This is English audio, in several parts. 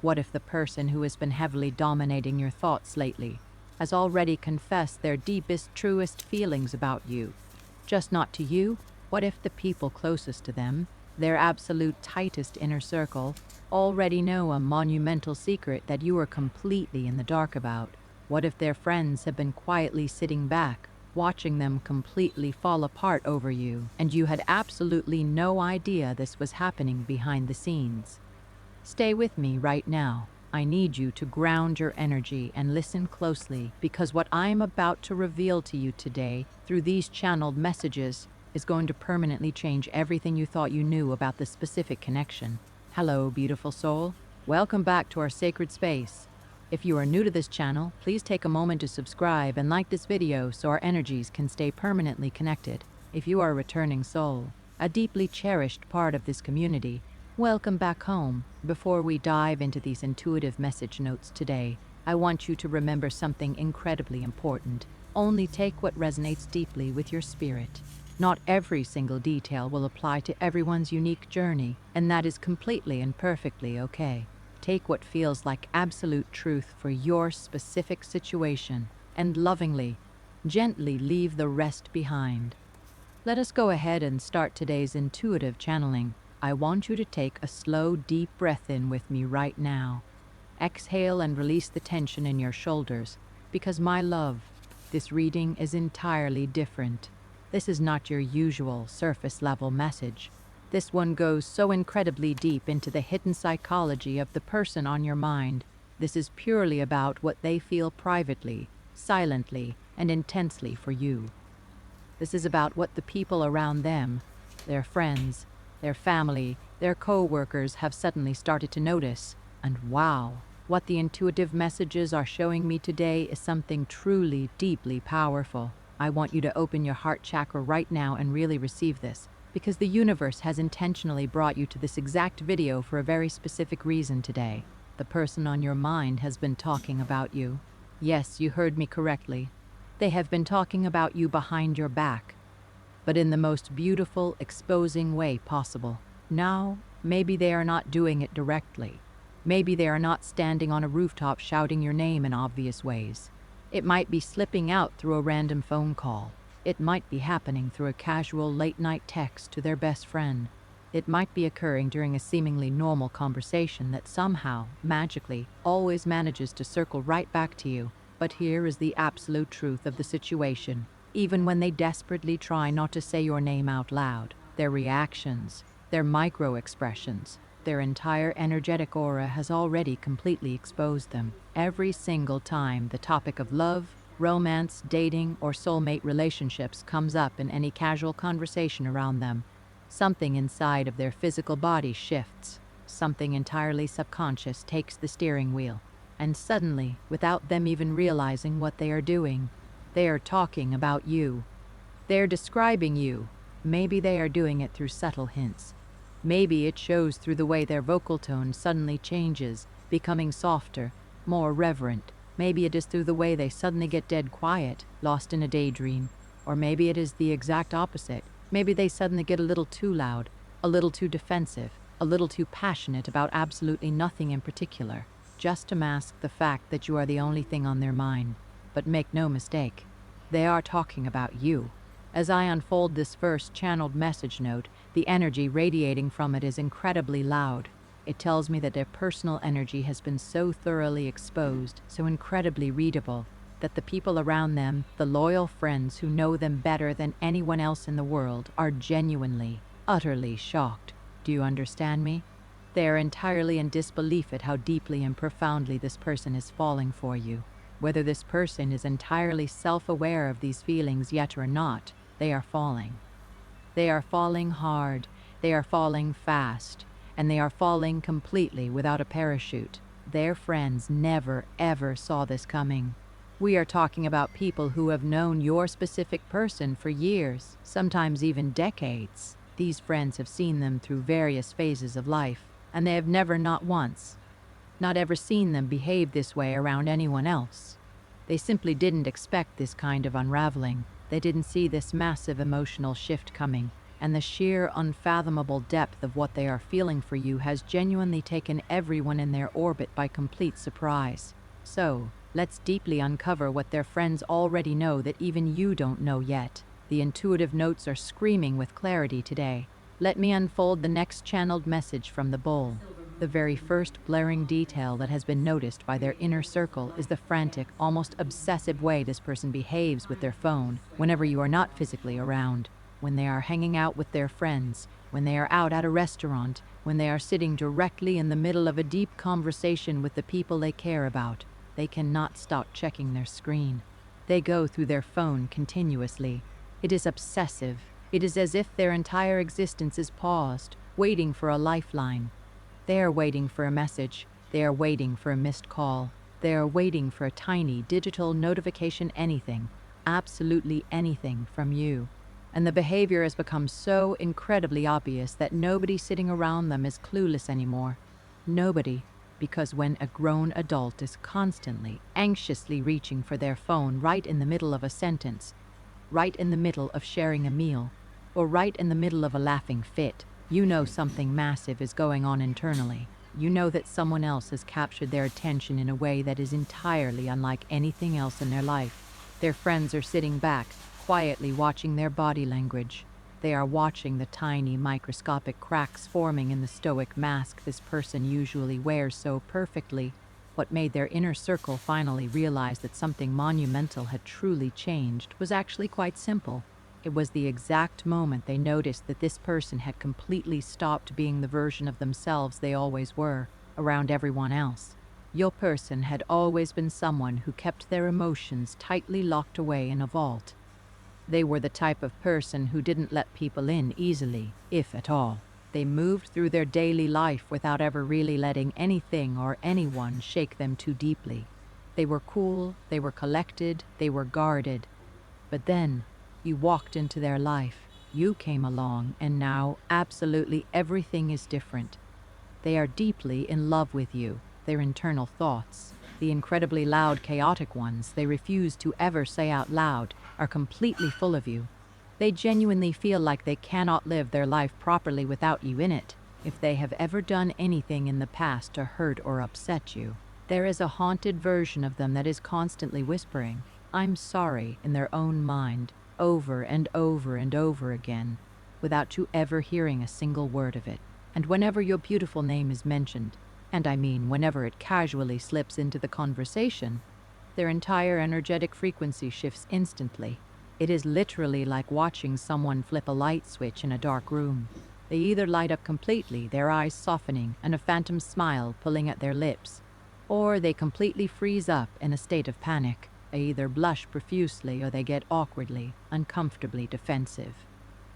What if the person who has been heavily dominating your thoughts lately has already confessed their deepest, truest feelings about you? Just not to you? What if the people closest to them, their absolute tightest inner circle, already know a monumental secret that you are completely in the dark about? What if their friends have been quietly sitting back, watching them completely fall apart over you, and you had absolutely no idea this was happening behind the scenes? Stay with me right now. I need you to ground your energy and listen closely, because what I am about to reveal to you today through these channeled messages is going to permanently change everything you thought you knew about this specific connection. Hello, beautiful soul. Welcome back to our sacred space. If you are new to this channel, please take a moment to subscribe and like this video so our energies can stay permanently connected. If you are a returning soul, a deeply cherished part of this community, welcome back home. Before we dive into these intuitive message notes today, I want you to remember something incredibly important. Only take what resonates deeply with your spirit. Not every single detail will apply to everyone's unique journey, and that is completely and perfectly okay. Take what feels like absolute truth for your specific situation, and lovingly, gently leave the rest behind. Let us go ahead and start today's intuitive channeling. I want you to take a slow, deep breath in with me right now. Exhale and release the tension in your shoulders, because my love, this reading is entirely different. This is not your usual surface-level message. This one goes so incredibly deep into the hidden psychology of the person on your mind. This is purely about what they feel privately, silently, and intensely for you. This is about what the people around them, their friends, their family, their co-workers have suddenly started to notice. And wow, what the intuitive messages are showing me today is something truly, deeply powerful. I want you to open your heart chakra right now and really receive this, because the universe has intentionally brought you to this exact video for a very specific reason today. The person on your mind has been talking about you. Yes, you heard me correctly. They have been talking about you behind your back, but in the most beautiful, exposing way possible. Now, maybe they are not doing it directly. Maybe they are not standing on a rooftop shouting your name in obvious ways. It might be slipping out through a random phone call. It might be happening through a casual late-night text to their best friend. It might be occurring during a seemingly normal conversation that somehow, magically, always manages to circle right back to you. But here is the absolute truth of the situation. Even when they desperately try not to say your name out loud, their reactions, their micro-expressions, their entire energetic aura has already completely exposed them. Every single time the topic of love, romance, dating, or soulmate relationships comes up in any casual conversation around them, something inside of their physical body shifts. Something entirely subconscious takes the steering wheel. And suddenly, without them even realizing what they are doing, they are talking about you. They're describing you. Maybe they are doing it through subtle hints. Maybe it shows through the way their vocal tone suddenly changes, becoming softer, more reverent. Maybe it is through the way they suddenly get dead quiet, lost in a daydream. Or maybe it is the exact opposite. Maybe they suddenly get a little too loud, a little too defensive, a little too passionate about absolutely nothing in particular, just to mask the fact that you are the only thing on their mind. But make no mistake, they are talking about you. As I unfold this first channeled message note, the energy radiating from it is incredibly loud. It tells me that their personal energy has been so thoroughly exposed, so incredibly readable, that the people around them, the loyal friends who know them better than anyone else in the world, are genuinely, utterly shocked. Do you understand me? They are entirely in disbelief at how deeply and profoundly this person is falling for you. Whether this person is entirely self-aware of these feelings yet or not, they are falling. They are falling hard, they are falling fast, and they are falling completely without a parachute. Their friends never, ever saw this coming. We are talking about people who have known your specific person for years, sometimes even decades. These friends have seen them through various phases of life, and they have never, not once, not ever seen them behave this way around anyone else. They simply didn't expect this kind of unraveling. They didn't see this massive emotional shift coming. and the sheer unfathomable depth of what they are feeling for you has genuinely taken everyone in their orbit by complete surprise. So, let's deeply uncover what their friends already know that even you don't know yet. The intuitive notes are screaming with clarity today. Let me unfold the next channeled message from the bowl. The very first glaring detail that has been noticed by their inner circle is the frantic, almost obsessive way this person behaves with their phone whenever you are not physically around. When they are hanging out with their friends, when they are out at a restaurant, when they are sitting directly in the middle of a deep conversation with the people they care about, they cannot stop checking their screen. They go through their phone continuously. It is obsessive. It is as if their entire existence is paused, waiting for a lifeline. They are waiting for a message. They are waiting for a missed call. They are waiting for a tiny digital notification, anything, absolutely anything from you. And the behavior has become so incredibly obvious that nobody sitting around them is clueless anymore. Nobody, because when a grown adult is constantly, anxiously reaching for their phone right in the middle of a sentence, right in the middle of sharing a meal, or right in the middle of a laughing fit, you know something massive is going on internally. You know that someone else has captured their attention in a way that is entirely unlike anything else in their life. Their friends are sitting back, quietly watching their body language. They are watching the tiny microscopic cracks forming in the stoic mask this person usually wears so perfectly. What made their inner circle finally realize that something monumental had truly changed was actually quite simple. It was the exact moment they noticed that this person had completely stopped being the version of themselves they always were, around everyone else. Your person had always been someone who kept their emotions tightly locked away in a vault. They were the type of person who didn't let people in easily, if at all. They moved through their daily life without ever really letting anything or anyone shake them too deeply. They were cool, they were collected, they were guarded. But then, you walked into their life, you came along, and now absolutely everything is different. They are deeply in love with you, their internal thoughts, the incredibly loud, chaotic ones they refuse to ever say out loud, are completely full of you. They genuinely feel like they cannot live their life properly without you in it. If they have ever done anything in the past to hurt or upset you, there is a haunted version of them that is constantly whispering, "I'm sorry," in their own mind, over and over and over again, without you ever hearing a single word of it. And whenever your beautiful name is mentioned, and I mean whenever it casually slips into the conversation, their entire energetic frequency shifts instantly. It is literally like watching someone flip a light switch in a dark room. They either light up completely, their eyes softening and a phantom smile pulling at their lips, or they completely freeze up in a state of panic. They either blush profusely or they get awkwardly, uncomfortably defensive.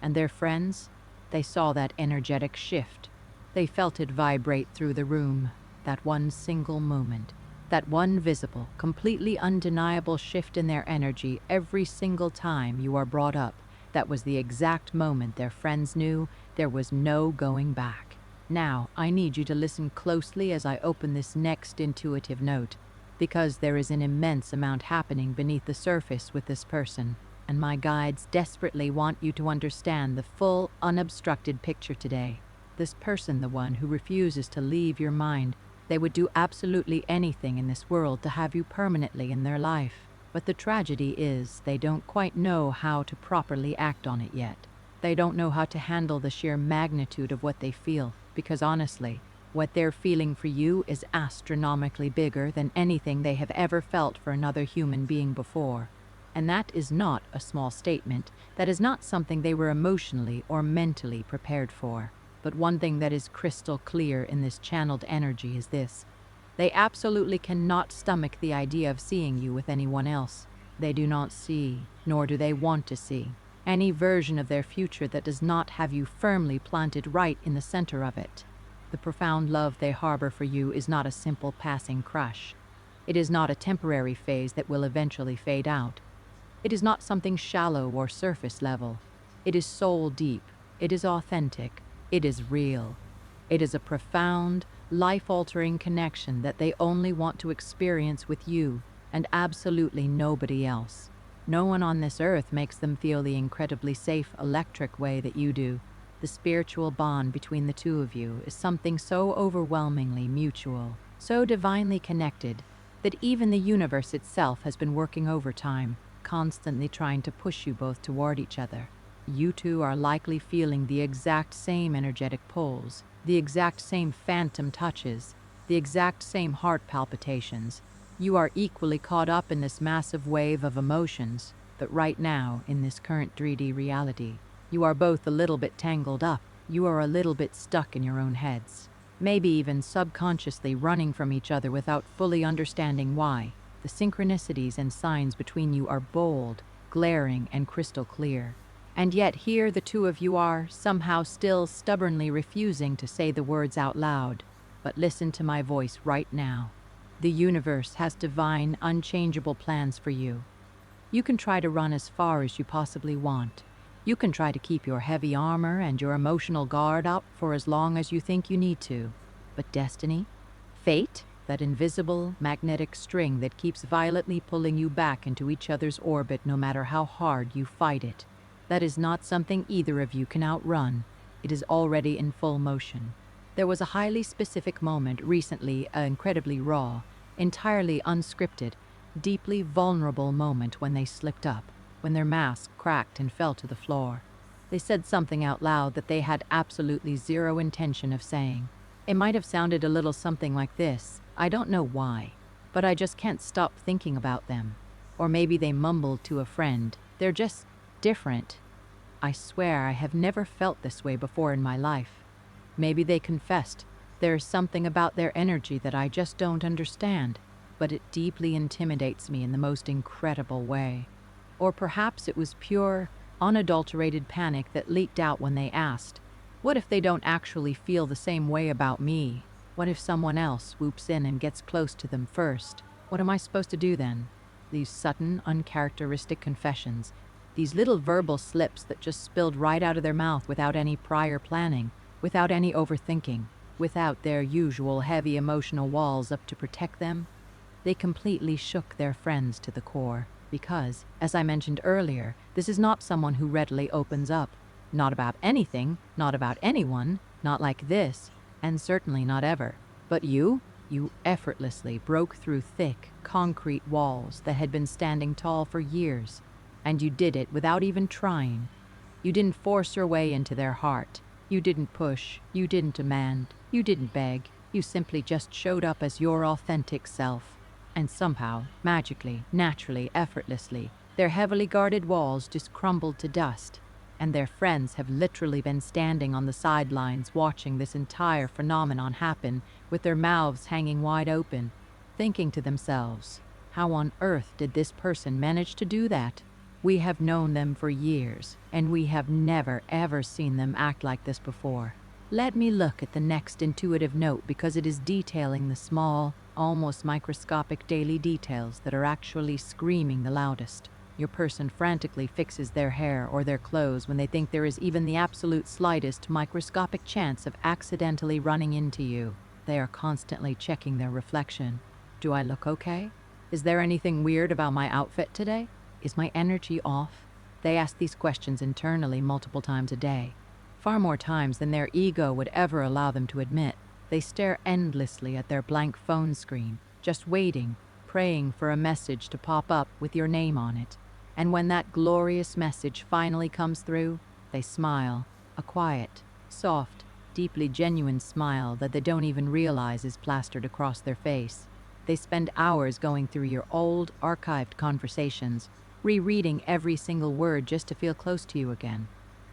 And their friends? They saw that energetic shift. They felt it vibrate through the room, that one single moment. That one visible, completely undeniable shift in their energy every single time you are brought up. That was the exact moment their friends knew there was no going back. Now, I need you to listen closely as I open this next intuitive note, because there is an immense amount happening beneath the surface with this person, and my guides desperately want you to understand the full, unobstructed picture today. This person, the one who refuses to leave your mind, they would do absolutely anything in this world to have you permanently in their life. But the tragedy is they don't quite know how to properly act on it yet. They don't know how to handle the sheer magnitude of what they feel, because honestly, what they're feeling for you is astronomically bigger than anything they have ever felt for another human being before. And that is not a small statement. That is not something they were emotionally or mentally prepared for. But one thing that is crystal clear in this channeled energy is this. They absolutely cannot stomach the idea of seeing you with anyone else. They do not see, nor do they want to see, any version of their future that does not have you firmly planted right in the center of it. The profound love they harbor for you is not a simple passing crush. It is not a temporary phase that will eventually fade out. It is not something shallow or surface level. It is soul deep. It is authentic. It is real. It is a profound, life-altering connection that they only want to experience with you and absolutely nobody else. No one on this earth makes them feel the incredibly safe, electric way that you do. The spiritual bond between the two of you is something so overwhelmingly mutual, so divinely connected, that even the universe itself has been working overtime, constantly trying to push you both toward each other. You two are likely feeling the exact same energetic pulls, the exact same phantom touches, the exact same heart palpitations. You are equally caught up in this massive wave of emotions, but right now, in this current 3D reality, you are both a little bit tangled up. You are a little bit stuck in your own heads. Maybe even subconsciously running from each other without fully understanding why. The synchronicities and signs between you are bold, glaring, and crystal clear. And yet here the two of you are, somehow still stubbornly refusing to say the words out loud. But listen to my voice right now. The universe has divine, unchangeable plans for you. You can try to run as far as you possibly want. You can try to keep your heavy armor and your emotional guard up for as long as you think you need to. But destiny? Fate? That invisible, magnetic string that keeps violently pulling you back into each other's orbit no matter how hard you fight it. That is not something either of you can outrun. It is already in full motion. There was a highly specific moment recently, incredibly raw, entirely unscripted, deeply vulnerable moment when they slipped up, when their mask cracked and fell to the floor. They said something out loud that they had absolutely zero intention of saying. It might have sounded a little something like this. I don't know why, but I just can't stop thinking about them. Or maybe they mumbled to a friend. They're just different. I swear I have never felt this way before in my life. Maybe they confessed. There is something about their energy that I just don't understand, but it deeply intimidates me in the most incredible way. Or perhaps it was pure, unadulterated panic that leaked out when they asked, "What if they don't actually feel the same way about me? What if someone else swoops in and gets close to them first? What am I supposed to do then?" These sudden, uncharacteristic confessions, these little verbal slips that just spilled right out of their mouth without any prior planning, without any overthinking, without their usual heavy emotional walls up to protect them, they completely shook their friends to the core. Because, as I mentioned earlier, this is not someone who readily opens up. Not about anything, not about anyone, not like this, and certainly not ever. But you effortlessly broke through thick, concrete walls that had been standing tall for years. And you did it without even trying. You didn't force your way into their heart. You didn't push. You didn't demand. You didn't beg. You simply just showed up as your authentic self. And somehow, magically, naturally, effortlessly, their heavily guarded walls just crumbled to dust. And their friends have literally been standing on the sidelines watching this entire phenomenon happen with their mouths hanging wide open, thinking to themselves, how on earth did this person manage to do that? We have known them for years, and we have never ever seen them act like this before. Let me look at the next intuitive note because it is detailing the small, almost microscopic daily details that are actually screaming the loudest. Your person frantically fixes their hair or their clothes when they think there is even the absolute slightest microscopic chance of accidentally running into you. They are constantly checking their reflection. Do I look okay? Is there anything weird about my outfit today? Is my energy off? They ask these questions internally multiple times a day. Far more times than their ego would ever allow them to admit. They stare endlessly at their blank phone screen, just waiting, praying for a message to pop up with your name on it. And when that glorious message finally comes through, they smile, a quiet, soft, deeply genuine smile that they don't even realize is plastered across their face. They spend hours going through your old, archived conversations, rereading every single word just to feel close to you again.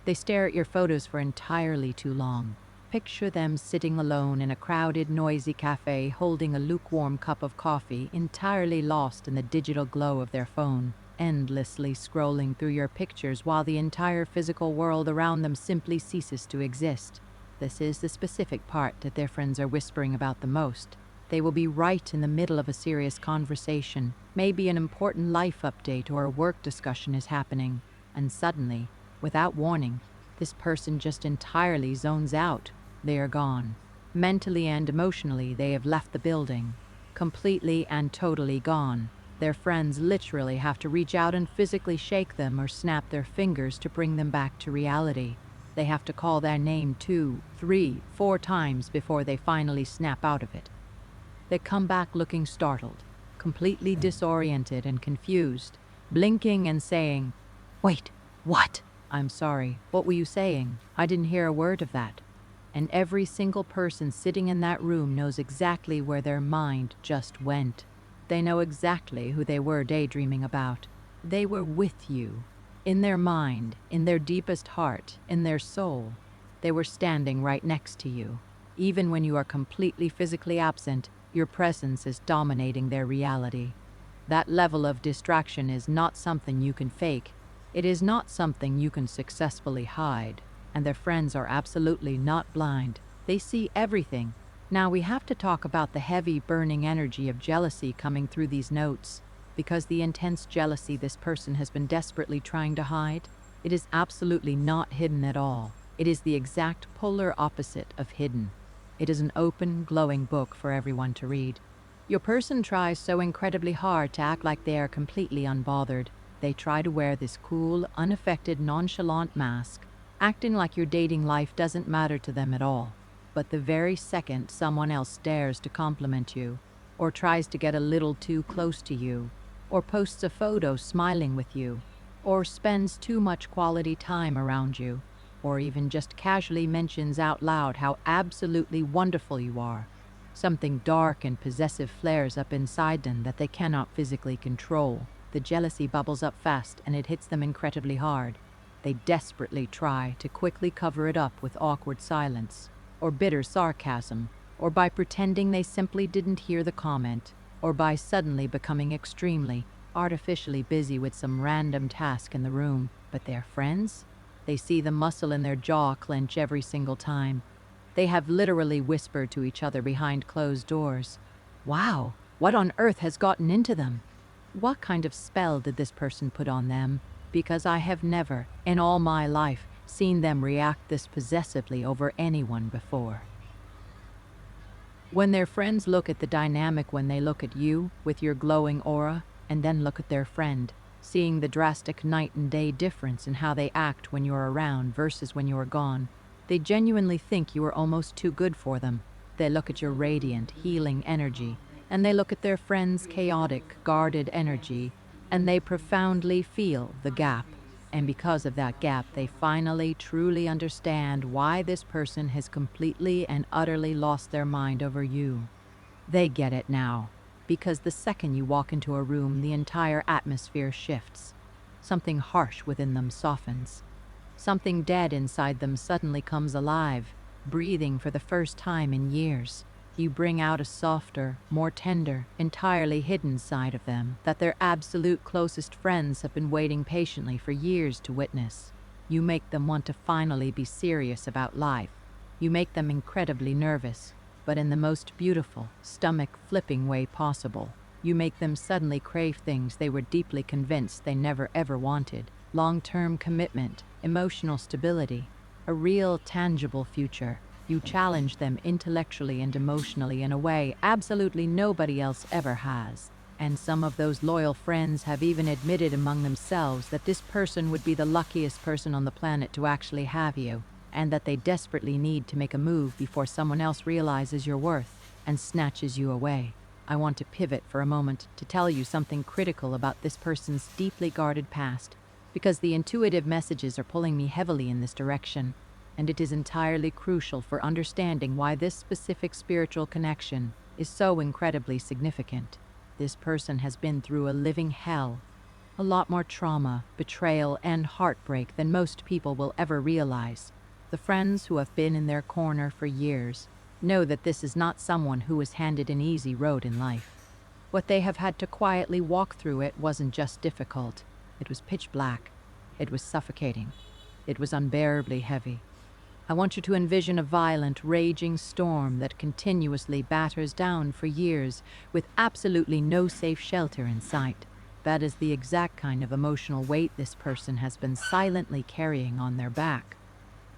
They stare at your photos for entirely too long. Picture them sitting alone in a crowded, noisy cafe holding a lukewarm cup of coffee, entirely lost in the digital glow of their phone, endlessly scrolling through your pictures while the entire physical world around them simply ceases to exist. This is the specific part that their friends are whispering about the most. They will be right in the middle of a serious conversation, maybe an important life update or a work discussion is happening, and suddenly, without warning, this person just entirely zones out. They are gone. Mentally and emotionally, they have left the building. Completely and totally gone. Their friends literally have to reach out and physically shake them or snap their fingers to bring them back to reality. They have to call their name 2, 3, 4 times before they finally snap out of it. They come back looking startled, completely disoriented and confused, blinking and saying, "Wait, what? I'm sorry, what were you saying? I didn't hear a word of that." And every single person sitting in that room knows exactly where their mind just went. They know exactly who they were daydreaming about. They were with you. In their mind, in their deepest heart, in their soul. They were standing right next to you. Even when you are completely physically absent, your presence is dominating their reality. That level of distraction is not something you can fake. It is not something you can successfully hide. And their friends are absolutely not blind. They see everything. Now we have to talk about the heavy, burning energy of jealousy coming through these notes. Because the intense jealousy this person has been desperately trying to hide, it is absolutely not hidden at all. It is the exact polar opposite of hidden. It is an open, glowing book for everyone to read. Your person tries so incredibly hard to act like they are completely unbothered. They try to wear this cool, unaffected, nonchalant mask, acting like your dating life doesn't matter to them at all. But the very second someone else dares to compliment you, or tries to get a little too close to you, or posts a photo smiling with you, or spends too much quality time around you, or even just casually mentions out loud how absolutely wonderful you are, something dark and possessive flares up inside them that they cannot physically control. The jealousy bubbles up fast and it hits them incredibly hard. They desperately try to quickly cover it up with awkward silence, or bitter sarcasm, or by pretending they simply didn't hear the comment, or by suddenly becoming extremely, artificially busy with some random task in the room. But their friends? They see the muscle in their jaw clench every single time. They have literally whispered to each other behind closed doors, "Wow, what on earth has gotten into them? What kind of spell did this person put on them?" Because I have never, in all my life, seen them react this possessively over anyone before. When their friends look at the dynamic, when they look at you with your glowing aura, and then look at their friend, seeing the drastic night and day difference in how they act when you're around versus when you're gone, they genuinely think you are almost too good for them. They look at your radiant, healing energy, and they look at their friend's chaotic, guarded energy, and they profoundly feel the gap. And because of that gap, they finally truly understand why this person has completely and utterly lost their mind over you. They get it now, because the second you walk into a room, the entire atmosphere shifts. Something harsh within them softens. Something dead inside them suddenly comes alive, breathing for the first time in years. You bring out a softer, more tender, entirely hidden side of them that their absolute closest friends have been waiting patiently for years to witness. You make them want to finally be serious about life. You make them incredibly nervous, but in the most beautiful, stomach-flipping way possible. You make them suddenly crave things they were deeply convinced they never ever wanted. Long-term commitment, emotional stability, a real, tangible future. You challenge them intellectually and emotionally in a way absolutely nobody else ever has. And some of those loyal friends have even admitted among themselves that this person would be the luckiest person on the planet to actually have you, and that they desperately need to make a move before someone else realizes your worth and snatches you away. I want to pivot for a moment to tell you something critical about this person's deeply guarded past, because the intuitive messages are pulling me heavily in this direction. And it is entirely crucial for understanding why this specific spiritual connection is so incredibly significant. This person has been through a living hell, a lot more trauma, betrayal, and heartbreak than most people will ever realize. The friends who have been in their corner for years know that this is not someone who was handed an easy road in life. What they have had to quietly walk through, it wasn't just difficult. It was pitch black. It was suffocating. It was unbearably heavy. I want you to envision a violent, raging storm that continuously batters down for years with absolutely no safe shelter in sight. That is the exact kind of emotional weight this person has been silently carrying on their back.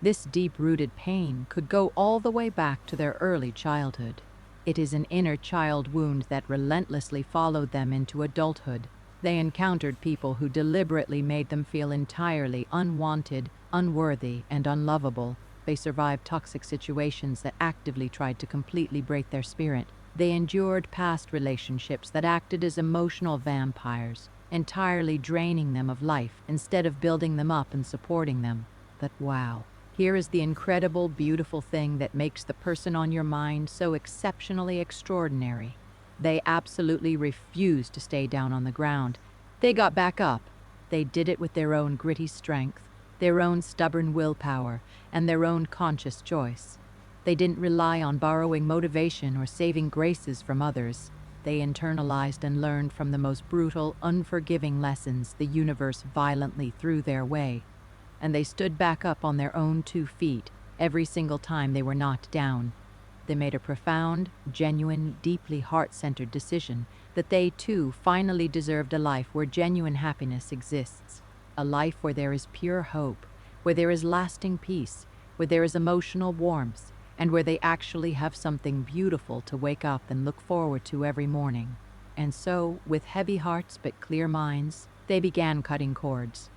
This deep-rooted pain could go all the way back to their early childhood. It is an inner child wound that relentlessly followed them into adulthood. They encountered people who deliberately made them feel entirely unwanted, unworthy, and unlovable. They survived toxic situations that actively tried to completely break their spirit. They endured past relationships that acted as emotional vampires, entirely draining them of life instead of building them up and supporting them. But wow, here is the incredible, beautiful thing that makes the person on your mind so exceptionally extraordinary. They absolutely refused to stay down on the ground. They got back up. They did it with their own gritty strength, their own stubborn willpower, and their own conscious choice. They didn't rely on borrowing motivation or saving graces from others. They internalized and learned from the most brutal, unforgiving lessons the universe violently threw their way. And they stood back up on their own 2 feet every single time they were knocked down. They made a profound, genuine, deeply heart-centered decision that they too finally deserved a life where genuine happiness exists. A life where there is pure hope, where there is lasting peace, where there is emotional warmth, and where they actually have something beautiful to wake up and look forward to every morning. And so, with heavy hearts but clear minds, they began cutting cords.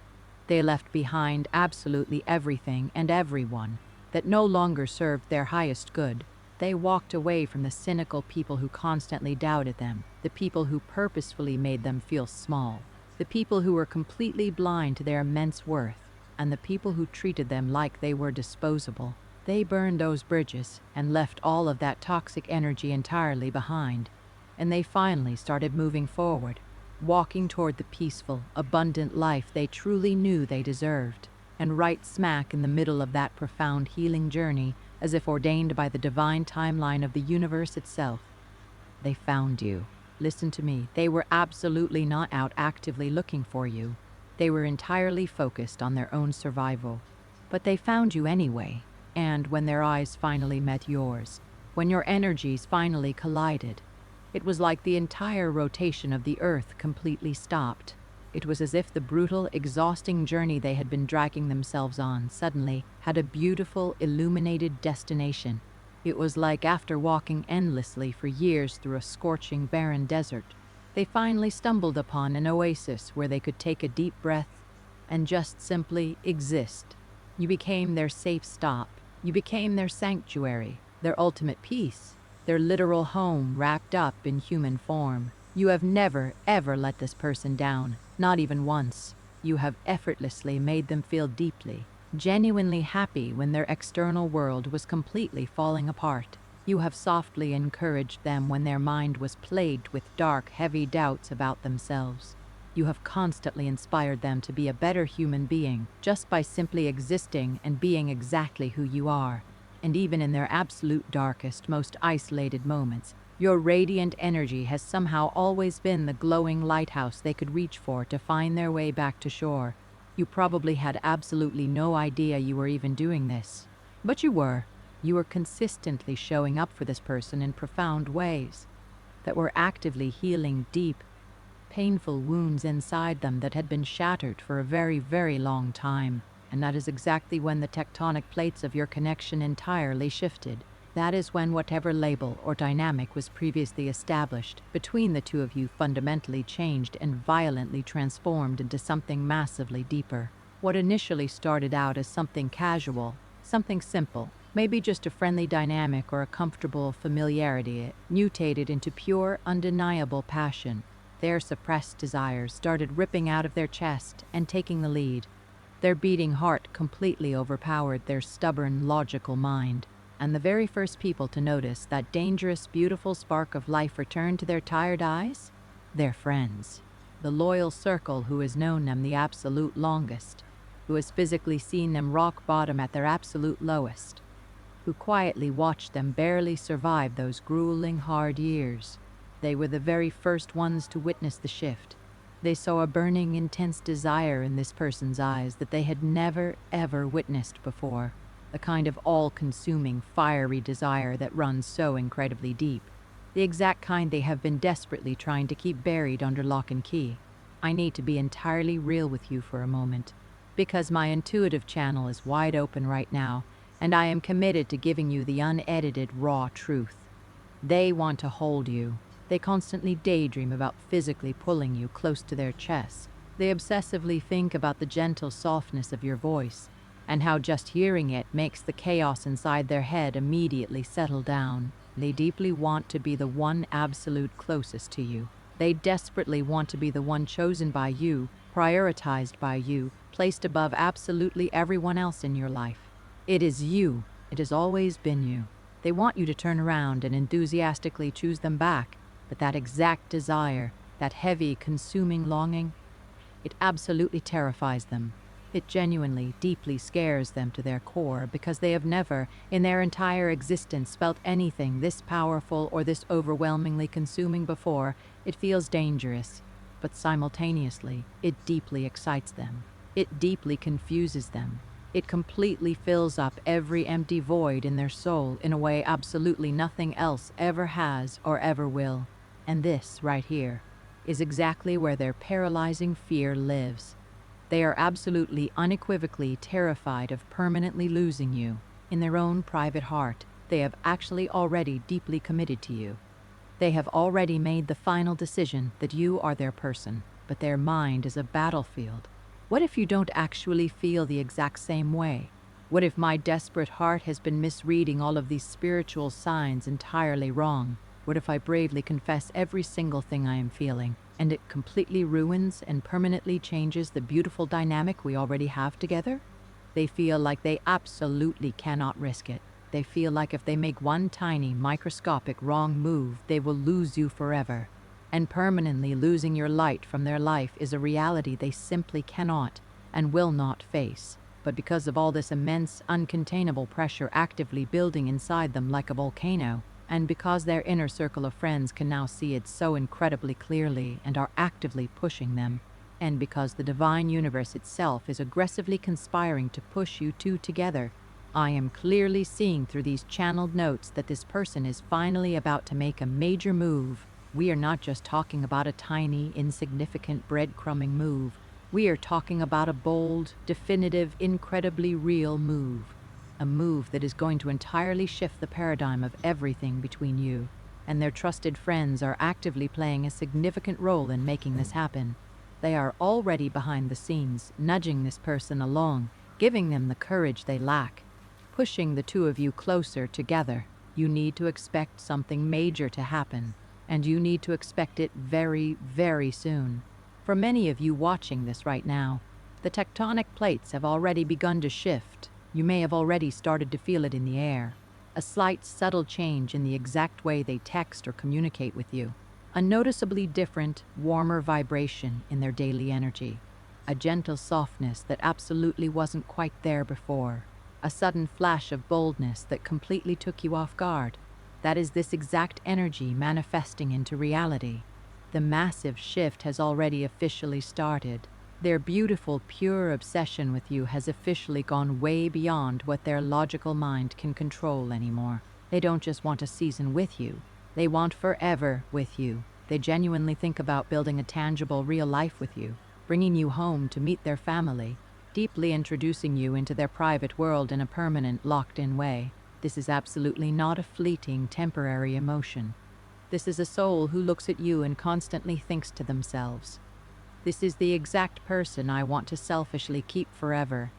They left behind absolutely everything and everyone that no longer served their highest good. They walked away from the cynical people who constantly doubted them, the people who purposefully made them feel small, the people who were completely blind to their immense worth, and the people who treated them like they were disposable. They burned those bridges and left all of that toxic energy entirely behind, and they finally started moving forward, walking toward the peaceful, abundant life they truly knew they deserved. And right smack in the middle of that profound healing journey, as if ordained by the divine timeline of the universe itself, they found you. Listen to me, they were absolutely not out actively looking for you. They were entirely focused on their own survival. But they found you anyway. And when their eyes finally met yours, when your energies finally collided, it was like the entire rotation of the earth completely stopped. It was as if the brutal, exhausting journey they had been dragging themselves on suddenly had a beautiful, illuminated destination. It was like after walking endlessly for years through a scorching, barren desert, they finally stumbled upon an oasis where they could take a deep breath and just simply exist. You became their safe stop. You became their sanctuary, their ultimate peace, their literal home wrapped up in human form. You have never, ever let this person down, not even once. You have effortlessly made them feel deeply, genuinely happy when their external world was completely falling apart. You have softly encouraged them when their mind was plagued with dark, heavy doubts about themselves. You have constantly inspired them to be a better human being just by simply existing and being exactly who you are. And even in their absolute darkest, most isolated moments, your radiant energy has somehow always been the glowing lighthouse they could reach for to find their way back to shore. You probably had absolutely no idea you were even doing this. But you were. You were consistently showing up for this person in profound ways that were actively healing deep, painful wounds inside them that had been shattered for a very, very long time. And that is exactly when the tectonic plates of your connection entirely shifted. That is when whatever label or dynamic was previously established between the two of you fundamentally changed and violently transformed into something massively deeper. What initially started out as something casual, something simple, maybe just a friendly dynamic or a comfortable familiarity, it mutated into pure, undeniable passion. Their suppressed desires started ripping out of their chest and taking the lead. Their beating heart completely overpowered their stubborn, logical mind. And the very first people to notice that dangerous, beautiful spark of life return to their tired eyes? Their friends. The loyal circle who has known them the absolute longest, who has physically seen them rock bottom at their absolute lowest, who quietly watched them barely survive those grueling, hard years. They were the very first ones to witness the shift. They saw a burning, intense desire in this person's eyes that they had never, ever witnessed before. The kind of all-consuming, fiery desire that runs so incredibly deep. The exact kind they have been desperately trying to keep buried under lock and key. I need to be entirely real with you for a moment, because my intuitive channel is wide open right now, and I am committed to giving you the unedited, raw truth. They want to hold you. They constantly daydream about physically pulling you close to their chest. They obsessively think about the gentle softness of your voice and how just hearing it makes the chaos inside their head immediately settle down. They deeply want to be the one absolute closest to you. They desperately want to be the one chosen by you, prioritized by you, placed above absolutely everyone else in your life. It is you. It has always been you. They want you to turn around and enthusiastically choose them back, but that exact desire, that heavy, consuming longing, it absolutely terrifies them. It genuinely, deeply scares them to their core because they have never, in their entire existence, felt anything this powerful or this overwhelmingly consuming before. It feels dangerous, but simultaneously, it deeply excites them. It deeply confuses them. It completely fills up every empty void in their soul in a way absolutely nothing else ever has or ever will. And this, right here, is exactly where their paralyzing fear lives. They are absolutely, unequivocally terrified of permanently losing you. In their own private heart, they have actually already deeply committed to you. They have already made the final decision that you are their person, but their mind is a battlefield. What if you don't actually feel the exact same way? What if my desperate heart has been misreading all of these spiritual signs entirely wrong? What if I bravely confess every single thing I am feeling, and it completely ruins and permanently changes the beautiful dynamic we already have together? They feel like they absolutely cannot risk it. They feel like if they make one tiny, microscopic wrong move, they will lose you forever. And permanently losing your light from their life is a reality they simply cannot and will not face. But because of all this immense, uncontainable pressure actively building inside them like a volcano, and because their inner circle of friends can now see it so incredibly clearly and are actively pushing them, and because the divine universe itself is aggressively conspiring to push you two together, I am clearly seeing through these channeled notes that this person is finally about to make a major move. We are not just talking about a tiny, insignificant breadcrumbing move. We are talking about a bold, definitive, incredibly real move. A move that is going to entirely shift the paradigm of everything between you, and their trusted friends are actively playing a significant role in making this happen. They are already behind the scenes, nudging this person along, giving them the courage they lack, pushing the two of you closer together. You need to expect something major to happen, and you need to expect it very, very soon. For many of you watching this right now, the tectonic plates have already begun to shift. You may have already started to feel it in the air. A slight, subtle change in the exact way they text or communicate with you. A noticeably different, warmer vibration in their daily energy. A gentle softness that absolutely wasn't quite there before. A sudden flash of boldness that completely took you off guard. That is this exact energy manifesting into reality. The massive shift has already officially started. Their beautiful, pure obsession with you has officially gone way beyond what their logical mind can control anymore. They don't just want a season with you. They want forever with you. They genuinely think about building a tangible, real life with you, bringing you home to meet their family, deeply introducing you into their private world in a permanent, locked-in way. This is absolutely not a fleeting, temporary emotion. This is a soul who looks at you and constantly thinks to themselves, "This is the exact person I want to selfishly keep forever.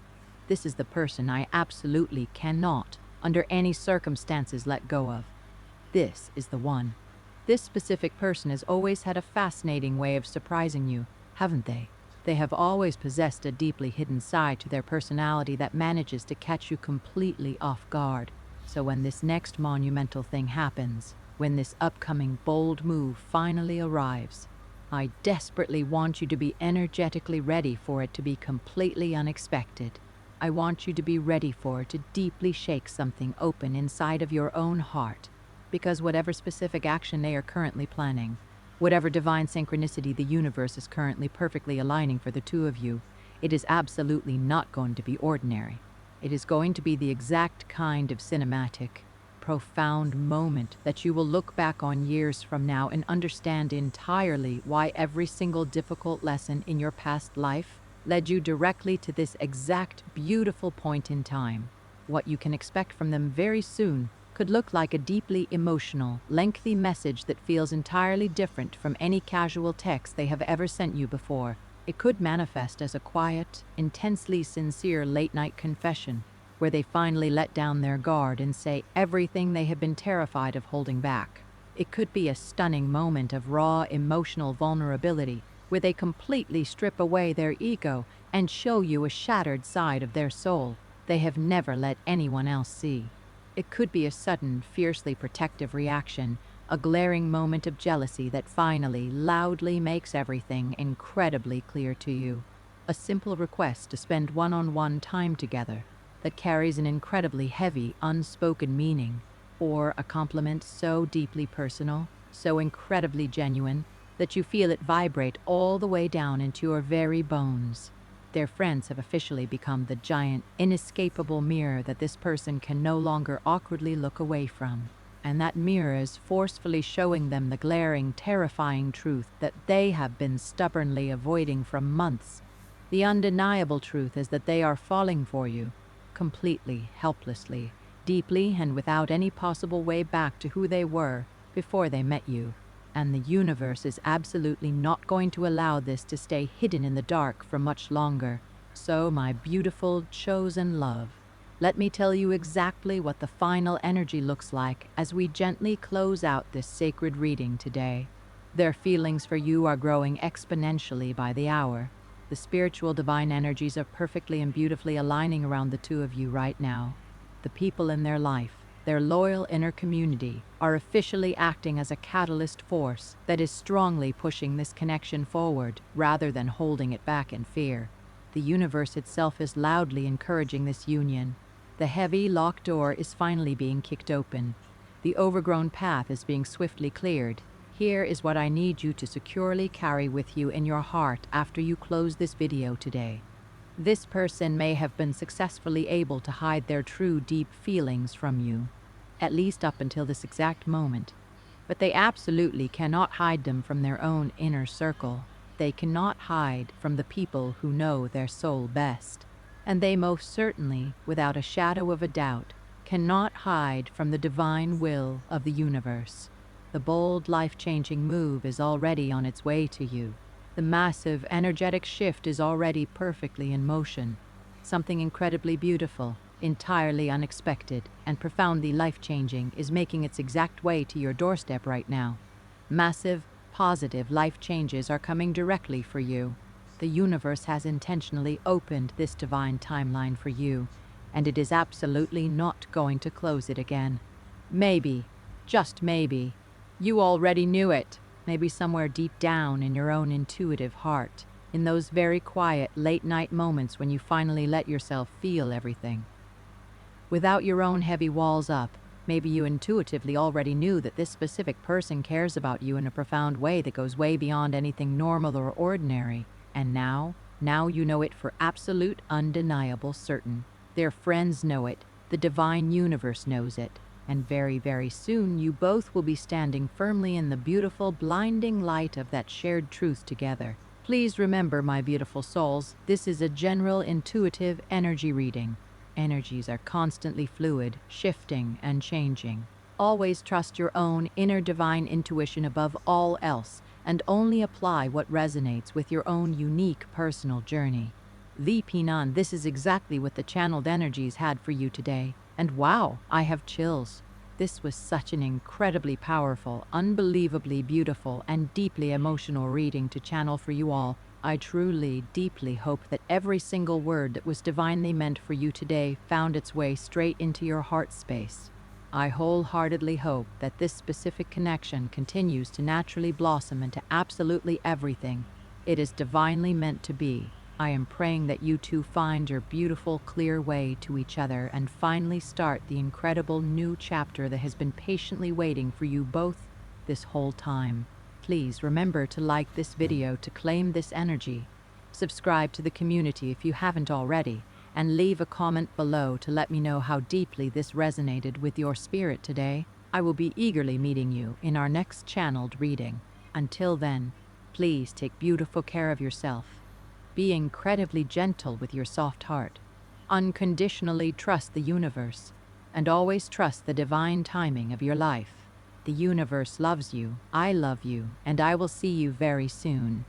This is the person I absolutely cannot, under any circumstances, let go of. This is the one." This specific person has always had a fascinating way of surprising you, haven't they? They have always possessed a deeply hidden side to their personality that manages to catch you completely off guard. So when this next monumental thing happens, when this upcoming bold move finally arrives, I desperately want you to be energetically ready for it to be completely unexpected. I want you to be ready for it to deeply shake something open inside of your own heart, because whatever specific action they are currently planning, whatever divine synchronicity the universe is currently perfectly aligning for the two of you, it is absolutely not going to be ordinary. It is going to be the exact kind of cinematic, profound moment that you will look back on years from now and understand entirely why every single difficult lesson in your past life led you directly to this exact beautiful point in time. What you can expect from them very soon could look like a deeply emotional, lengthy message that feels entirely different from any casual text they have ever sent you before. It could manifest as a quiet, intensely sincere late-night confession, where they finally let down their guard and say everything they have been terrified of holding back. It could be a stunning moment of raw emotional vulnerability, where they completely strip away their ego and show you a shattered side of their soul they have never let anyone else see. It could be a sudden, fiercely protective reaction, a glaring moment of jealousy that finally, loudly makes everything incredibly clear to you. A simple request to spend one-on-one time together that carries an incredibly heavy, unspoken meaning, or a compliment so deeply personal, so incredibly genuine, that you feel it vibrate all the way down into your very bones. Their friends have officially become the giant, inescapable mirror that this person can no longer awkwardly look away from. And that mirror is forcefully showing them the glaring, terrifying truth that they have been stubbornly avoiding for months. The undeniable truth is that they are falling for you, completely, helplessly, deeply, and without any possible way back to who they were before they met you. And the universe is absolutely not going to allow this to stay hidden in the dark for much longer. So, my beautiful, chosen love, let me tell you exactly what the final energy looks like as we gently close out this sacred reading today. Their feelings for you are growing exponentially by the hour. The spiritual divine energies are perfectly and beautifully aligning around the two of you right now. The people in their life, their loyal inner community, are officially acting as a catalyst force that is strongly pushing this connection forward rather than holding it back in fear. The universe itself is loudly encouraging this union. The heavy, locked door is finally being kicked open. The overgrown path is being swiftly cleared. Here is what I need you to securely carry with you in your heart after you close this video today. This person may have been successfully able to hide their true deep feelings from you, at least up until this exact moment, but they absolutely cannot hide them from their own inner circle. They cannot hide from the people who know their soul best, and they most certainly, without a shadow of a doubt, cannot hide from the divine will of the universe. The bold, life-changing move is already on its way to you. The massive, energetic shift is already perfectly in motion. Something incredibly beautiful, entirely unexpected, and profoundly life-changing is making its exact way to your doorstep right now. Massive, positive life changes are coming directly for you. The universe has intentionally opened this divine timeline for you, and it is absolutely not going to close it again. Maybe, just maybe, you already knew it. Maybe somewhere deep down in your own intuitive heart, in those very quiet, late-night moments when you finally let yourself feel everything. Without your own heavy walls up, maybe you intuitively already knew that this specific person cares about you in a profound way that goes way beyond anything normal or ordinary. And now you know it for absolute, undeniable certain. Their friends know it, the divine universe knows it. And very, very soon you both will be standing firmly in the beautiful, blinding light of that shared truth together. Please remember, my beautiful souls, this is a general intuitive energy reading. Energies are constantly fluid, shifting, and changing. Always trust your own inner divine intuition above all else, and only apply what resonates with your own unique personal journey. The Pinan, this is exactly what the channeled energies had for you today. And wow, I have chills. This was such an incredibly powerful, unbelievably beautiful, and deeply emotional reading to channel for you all. I truly, deeply hope that every single word that was divinely meant for you today found its way straight into your heart space. I wholeheartedly hope that this specific connection continues to naturally blossom into absolutely everything it is divinely meant to be. I am praying that you two find your beautiful, clear way to each other and finally start the incredible new chapter that has been patiently waiting for you both this whole time. Please remember to like this video to claim this energy, subscribe to the community if you haven't already, and leave a comment below to let me know how deeply this resonated with your spirit today. I will be eagerly meeting you in our next channeled reading. Until then, please take beautiful care of yourself. Be incredibly gentle with your soft heart. Unconditionally trust the universe. and always trust the divine timing of your life. The universe loves you, I love you, and I will see you very soon.